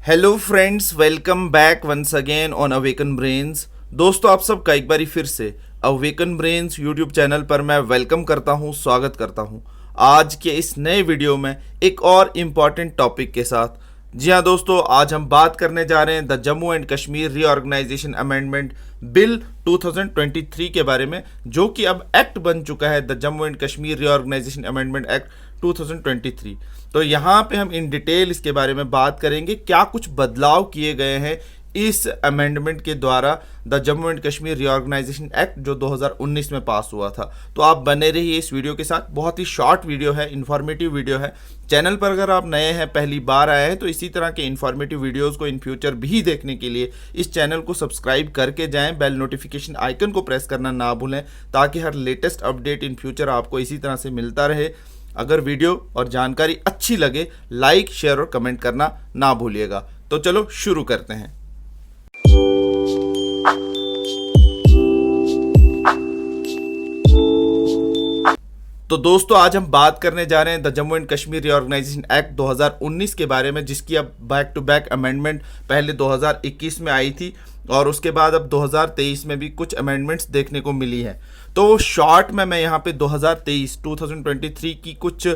Hello friends, welcome back once again on awaken brains. दोस्तों, आप सबका एक बारी फिर से अवेकन ब्रेन्स यूट्यूब चैनल पर मैं वेलकम करता हूं, स्वागत करता हूं। आज के इस नए वीडियो में एक और इम्पॉर्टेंट टॉपिक के साथ। जी हाँ दोस्तों, आज हम बात करने जा रहे हैं the Jammu and Kashmir reorganisation amendment bill 2023 के बारे में, जो कि अब एक्ट बन चुका है, the Jammu and Kashmir reorganisation amendment act 2023। तो यहाँ पे हम इन डिटेल इसके बारे में बात करेंगे, क्या कुछ बदलाव किए गए हैं इस अमेंडमेंट के द्वारा the Jammu and Kashmir reorganisation act जो 2019 में पास हुआ था। तो आप बने रहिए इस वीडियो के साथ। बहुत ही शॉर्ट वीडियो है, इन्फॉर्मेटिव वीडियो है। चैनल पर अगर आप नए हैं, पहली बार आए हैं, तो इसी तरह के इन्फॉर्मेटिव वीडियोस को इन फ्यूचर भी देखने के लिए इस चैनल को सब्सक्राइब करके जाएं। बेल नोटिफिकेशन आइकन को प्रेस करना ना भूलें, ताकि हर लेटेस्ट अपडेट इन फ्यूचर आपको इसी तरह से मिलता रहे। अगर वीडियो और जानकारी अच्छी लगे, लाइक, शेयर और कमेंट करना ना भूलिएगा। तो चलो शुरू करते हैं। तो दोस्तों, आज हम बात करने जा रहे हैं the Jammu and Kashmir reorganisation act 2019 के बारे में, जिसकी अब बैक टू बैक अमेंडमेंट पहले 2021 में आई थी और उसके बाद अब 2023 में भी कुछ अमेंडमेंट्स देखने को मिली है। तो शॉर्ट में मैं यहाँ पे 2023 की कुछ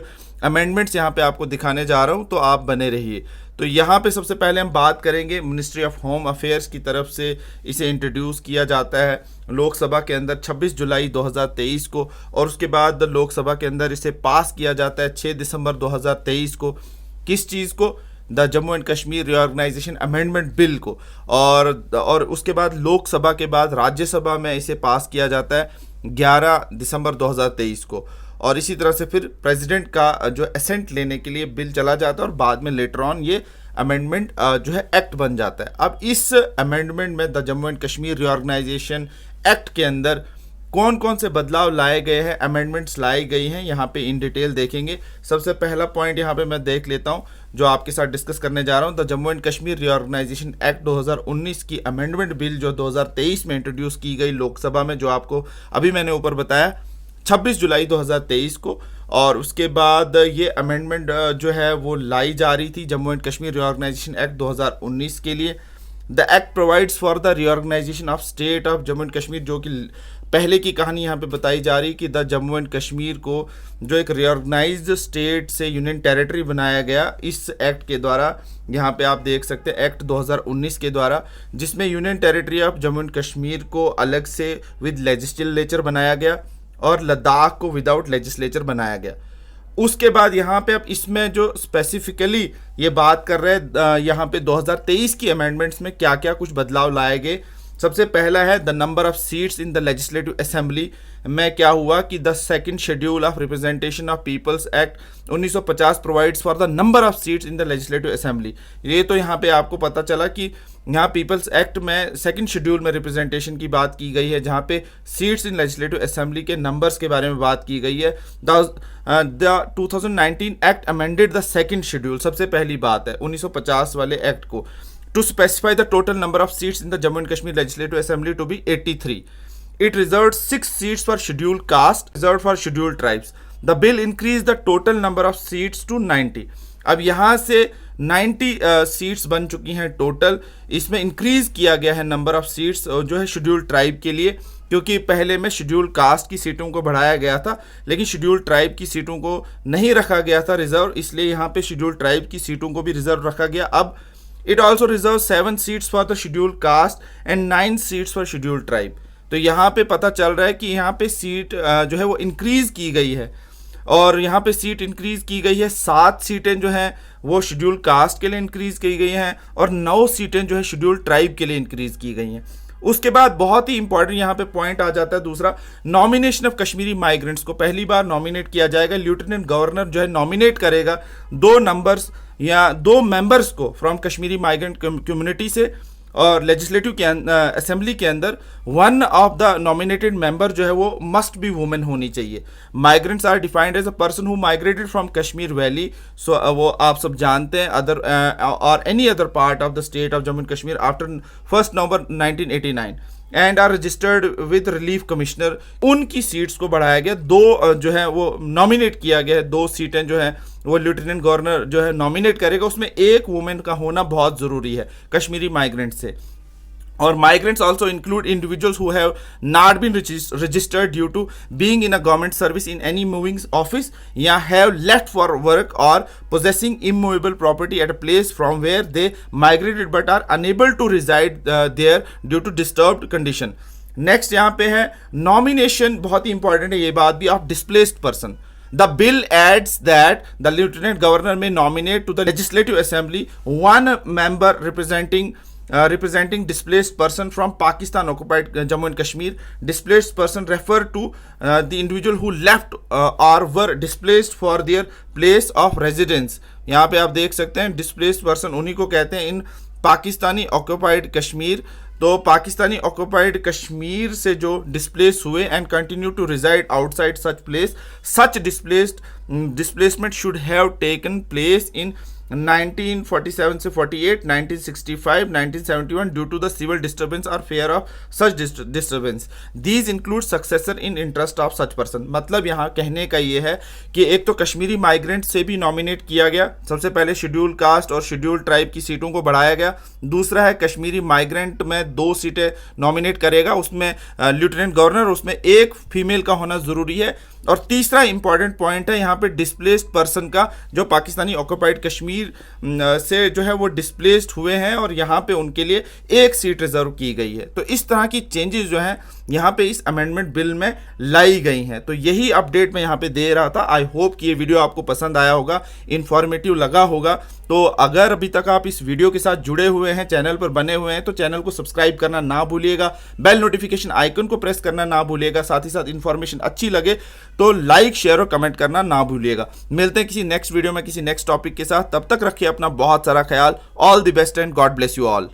अमेंडमेंट्स यहाँ पे आपको दिखाने जा रहा हूँ, तो आप बने रहिए। तो यहाँ पे सबसे पहले हम बात करेंगे, मिनिस्ट्री ऑफ होम अफेयर्स की तरफ से इसे इंट्रोड्यूस किया जाता है लोकसभा के अंदर 26 जुलाई 2023 को, और उसके बाद लोकसभा के अंदर इसे पास किया जाता है 6 दिसंबर 2023 को। किस चीज़ को? The Jammu and Kashmir reorganisation amendment bill को। और उसके बाद लोकसभा के बाद राज्यसभा में इसे पास किया जाता है 11 दिसंबर 2023 को, और इसी तरह से फिर प्रेसिडेंट का जो एसेंट लेने के लिए बिल चला जाता है और बाद में लेटर ऑन ये अमेंडमेंट जो है एक्ट बन जाता है। अब इस अमेंडमेंट में the Jammu and Kashmir reorganisation act के अंदर कौन कौन से बदलाव लाए गए हैं, अमेंडमेंट्स लाई गई हैं, यहाँ पे इन डिटेल देखेंगे। सबसे पहला पॉइंट यहाँ पे मैं देख लेता हूँ जो आपके साथ डिस्कस करने जा रहा हूँ। The Jammu and Kashmir reorganisation act 2019 की अमेंडमेंट बिल जो 2023 में इंट्रोड्यूस की गई लोकसभा में, जो आपको अभी मैंने ऊपर बताया 26 जुलाई 2023 को, और उसके बाद ये अमेंडमेंट जो है वो लाई जा रही थी Jammu and Kashmir reorganisation act 2019 के लिए। The act provides for the reorganisation of state of Jammu and Kashmir, जो कि पहले की कहानी यहाँ पे बताई जा रही कि द जम्मू एंड कश्मीर को जो एक रिऑर्गेनाइज्ड स्टेट से यूनियन टेरिटरी बनाया गया इस एक्ट के द्वारा। यहाँ पे आप देख सकते हैं एक्ट 2019 के द्वारा, जिसमें union territory of Jammu and Kashmir को अलग से विद लेजिस्लेचर बनाया गया और लद्दाख को विदाउट लेजिस्लेचर बनाया गया। उसके बाद यहाँ पे अब इसमें जो स्पेसिफिकली ये बात कर रहे हैं, यहाँ पे 2023 की अमेंडमेंट्स में क्या क्या कुछ बदलाव लाए गए। सबसे पहला है the number of seats in the legislative assembly में क्या हुआ कि the second schedule of representation of peoples act 1950 provides for the number of seats in the legislative assembly. ये तो यहाँ पे आपको पता चला कि यहाँ पीपल्स एक्ट में सेकंड शेड्यूल में रिप्रेजेंटेशन की बात की गई है, जहाँ पे सीट्स इन लेजिस्लेटिव असेंबली के नंबर्स के बारे में बात की गई है। The 2019 act amended the second schedule, सबसे पहली बात है 1950 वाले एक्ट को, to specify the total number of seats in the Jammu and Kashmir Legislative Assembly to be 83. It reserved 6 seats for scheduled caste, reserved for scheduled tribes. The bill increased the total number of seats to 90. अब यहाँ से 90 seats बन चुकी हैं total. इसमें increase किया गया है नंबर ऑफ सीट्स जो है शेड्यूल्ड ट्राइब के लिए, क्योंकि पहले में शेड्यूल्ड कास्ट की सीटों को बढ़ाया गया था, लेकिन शेड्यूल्ड ट्राइब की सीटों को नहीं रखा गया था रिजर्व, इसलिए यहाँ पे शेड्यूल्ड ट्राइब की सीटों को भी रिजर्व रखा गया। अब It also reserves 7 seats for the scheduled caste and 9 seats for scheduled tribe. तो यहाँ पे पता चल रहा है कि यहाँ पे सीट जो है वो इंक्रीज की गई है, और यहाँ पे सीट इंक्रीज की गई है। 7 सीटें जो हैं वो शेड्यूल्ड कास्ट के लिए इंक्रीज की गई हैं और 9 सीटें जो है शेड्यूल्ड ट्राइब के लिए इंक्रीज की गई हैं। उसके बाद बहुत ही इंपॉर्टेंट यहाँ पे पॉइंट आ जाता है दूसरा, नॉमिनेशन ऑफ कश्मीरी माइग्रेंट्स को पहली बार नॉमिनेट किया जाएगा। लेफ्टिनेंट गवर्नर जो है नॉमिनेट करेगा 2 नंबर्स या 2 मेंबर्स को फ्रॉम कश्मीरी माइग्रेंट कम्युनिटी से, और लेजिस्लेटिव के असेंबली के अंदर one of the nominated member जो है वो मस्ट बी वुमेन होनी चाहिए। Migrants are defined as a person who migrated from Kashmir valley, so वो आप सब जानते हैं, other or any other part of the state of Jammu and Kashmir after 1 November 1989। And are registered with relief commissioner, उनकी seats को बढ़ाया गया। दो जो है वो नॉमिनेट किया गया है, 2 सीटें जो है वो लेफ्टिनेंट गवर्नर जो है नॉमिनेट करेगा, उसमें एक वुमेन का होना बहुत ज़रूरी है कश्मीरी माइग्रेंट से। और migrants also include individuals who have not been registered due to being in a government service in any moving office या have left for work or possessing immovable property at a place from where they migrated but are unable to reside there due to disturbed condition। Next यहाँ पे है nomination, बहुत ही important है ये बात भी, of displaced person. The bill adds that the lieutenant governor may nominate to the legislative assembly one member representing displaced person from Pakistan occupied Jammu and Kashmir. Displaced person refer to the individual who left or were displaced for their place of residence। यहाँ पे आप देख सकते हैं displaced person उन्हीं को कहते हैं इन पाकिस्तानी ऑक्यूपाइड कश्मीर। तो पाकिस्तानी ऑक्यूपाइड कश्मीर से जो डिस्प्लेस हुए and continue to reside outside such place, such displacement should have taken place in 1947 से 48, 1965, 1971 due to the civil disturbance or fear of such disturbance. These include successor in interest of such person. मतलब यहाँ कहने का ये है कि एक तो कश्मीरी माइग्रेंट से भी नॉमिनेट किया गया, सबसे पहले शेड्यूल कास्ट और शेड्यूल ट्राइब की सीटों को बढ़ाया गया। दूसरा है कश्मीरी माइग्रेंट में 2 सीटें नॉमिनेट करेगा, उसमें लेफ्टिनेंट गवर्नर, उसमें एक फीमेल का होना ज़रूरी है। और तीसरा इंपॉर्टेंट पॉइंट है यहाँ पे डिस्प्लेस्ड पर्सन का, जो पाकिस्तानी ऑक्यूपाइड कश्मीर से जो है वो डिस्प्लेस्ड हुए हैं और यहाँ पे उनके लिए एक सीट रिजर्व की गई है। तो इस तरह की चेंजेस जो हैं यहाँ पे इस अमेंडमेंट बिल में लाई गई हैं। तो यही अपडेट मैं यहाँ पे दे रहा था। आई होप कि ये वीडियो आपको पसंद आया होगा, इन्फॉर्मेटिव लगा होगा। तो अगर अभी तक आप इस वीडियो के साथ जुड़े हुए हैं, चैनल पर बने हुए हैं, तो चैनल को सब्सक्राइब करना ना भूलिएगा, बेल नोटिफिकेशन आइकन को प्रेस करना ना भूलिएगा। साथ ही साथ इन्फॉर्मेशन अच्छी लगे तो लाइक, शेयर और कमेंट करना ना भूलिएगा। मिलते हैं किसी नेक्स्ट वीडियो में किसी नेक्स्ट टॉपिक के साथ, तब तक रखिए अपना बहुत सारा ख्याल। All the best and God bless you all.